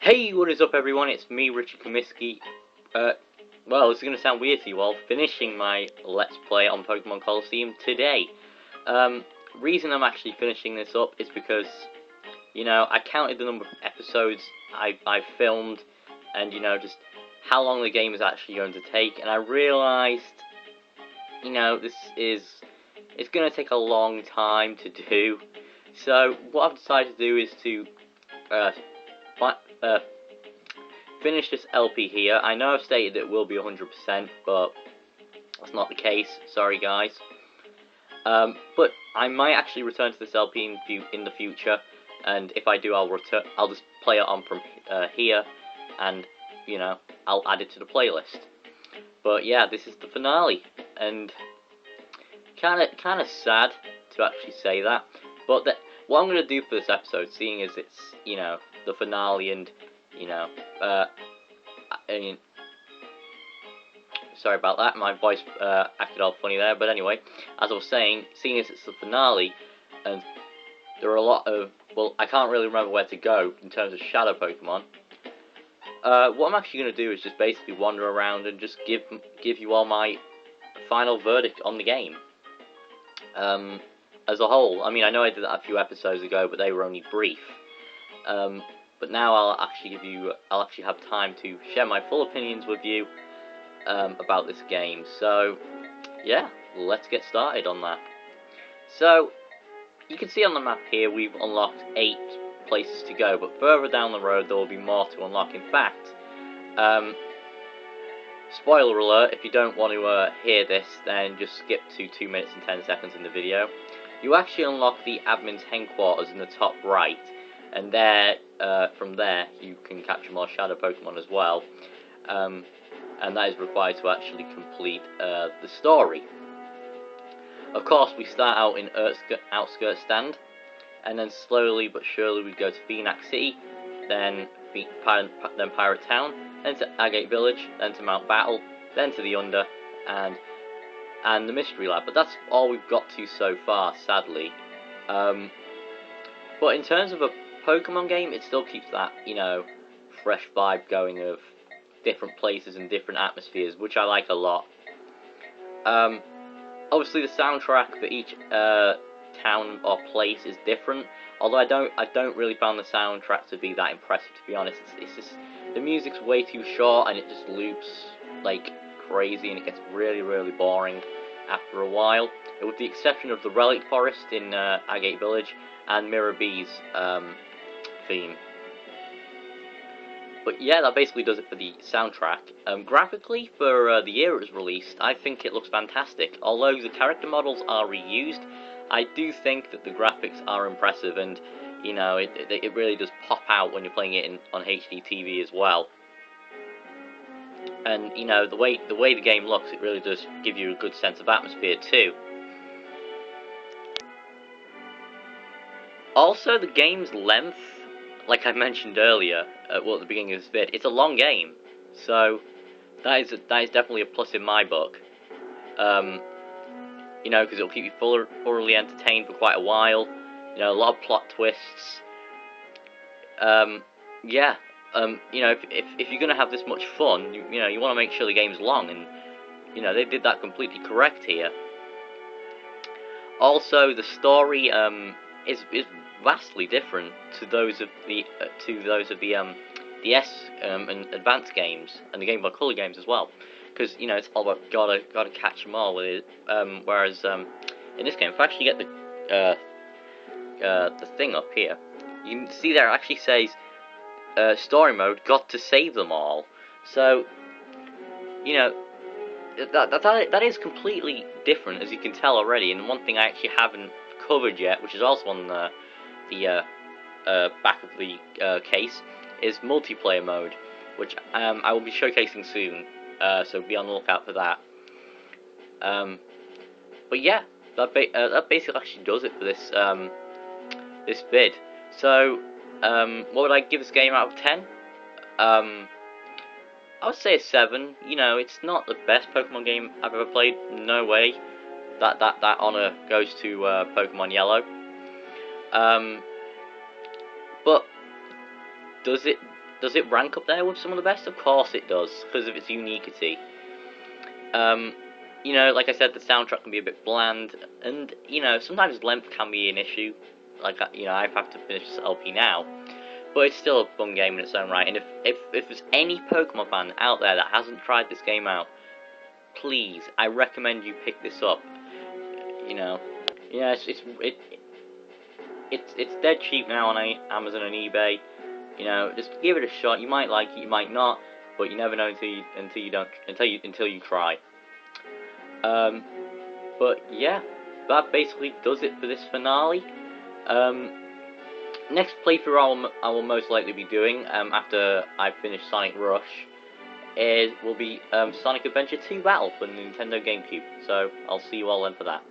Hey, what is up everyone, it's me, Richard Comiskey. Well, this is going to sound weird to you all, finishing my Let's Play on Pokemon Colosseum today. Reason I'm actually finishing this up is because, I counted the number of episodes I've filmed, and, just how long the game is actually going to take, and I realised, it's going to take a long time to do. So, what I've decided to do is to, finish this LP here. I know I've stated it will be 100%, but that's not the case. Sorry, guys. But I might actually return to this LP in the future, and if I do, I'll just play it on from here, and I'll add it to the playlist. But yeah, this is the finale, and kind of sad to actually say that. But what I'm gonna do for this episode, seeing as it's the finale, and sorry about that, my voice acted all funny there, but anyway, as I was saying, seeing as it's the finale, and there are a lot of, well, I can't really remember where to go in terms of shadow Pokemon, what I'm actually going to do is just basically wander around and just give you all my final verdict on the game, as a whole. I mean, I know I did that a few episodes ago, but they were only brief, but now I'll actually have time to share my full opinions with you about this game. So, yeah, let's get started on that. So, you can see on the map here we've unlocked 8 places to go, but further down the road there will be more to unlock. In fact, spoiler alert, if you don't want to hear this, then just skip to 2 minutes and 10 seconds in the video. You actually unlock the admin's headquarters in the top right, and there, from there, you can capture more shadow Pokemon as well, and that is required to actually complete the story. Of course, we start out in Outskirts Stand, and then slowly but surely we go to Phoenix City, then Pirate Town, then to Agate Village, then to Mount Battle, then to the Under, and the Mystery Lab. But that's all we've got to so far, sadly. But in terms of a Pokemon game, it still keeps that, fresh vibe going of different places and different atmospheres, which I like a lot. Obviously, the soundtrack for each town or place is different. Although I don't really find the soundtrack to be that impressive, to be honest. It's just the music's way too short, and it just loops like crazy, and it gets really, really boring after a while. With the exception of the Relic Forest in Agate Village and Mirror B's theme. But yeah, that basically does it for the soundtrack. Graphically, for the year it was released, I think it looks fantastic. Although the character models are reused, I do think that the graphics are impressive, and it really does pop out when you're playing it on HD TV as well. And the way the game looks, it really does give you a good sense of atmosphere too. Also, the game's length, like I mentioned earlier, at the beginning of this vid, it's a long game, so that is definitely a plus in my book. Because it'll keep you thoroughly entertained for quite a while. A lot of plot twists. Yeah. If you're gonna have this much fun, you want to make sure the game's long, and they did that completely correct here. Also, the story is vastly different to those of the DS and Advanced games, and the Game Boy Color games as well, because it's all about gotta catch them all with it. Whereas in this game, if I actually get the thing up here, you can see there it actually says story mode, got to save them all. So that is completely different, as you can tell already. And one thing I actually haven't covered yet, which is also on the back of the case, is multiplayer mode, which I will be showcasing soon, so be on the lookout for that. But yeah, that basically actually does it for this this vid. So what would I give this game out of 10? I would say a 7. It's not the best Pokemon game I've ever played. No way. That honor goes to Pokemon Yellow. But does it does it rank up there with some of the best? Of course it does, because of its uniquity. You know, like I said, the soundtrack can be a bit bland, and you know, sometimes length can be an issue. Like you know, I have to finish this LP now, but it's still a fun game in its own right. And if there's any Pokemon fan out there that hasn't tried this game out, please, I recommend you pick this up. You know, yeah, it's dead cheap now on Amazon and eBay. You know, just give it a shot. You might like it, you might not, but you never know until you try. But yeah, that basically does it for this finale. Next playthrough I will most likely be doing after I finish Sonic Rush will be Sonic Adventure 2 Battle for the Nintendo GameCube. So I'll see you all then for that.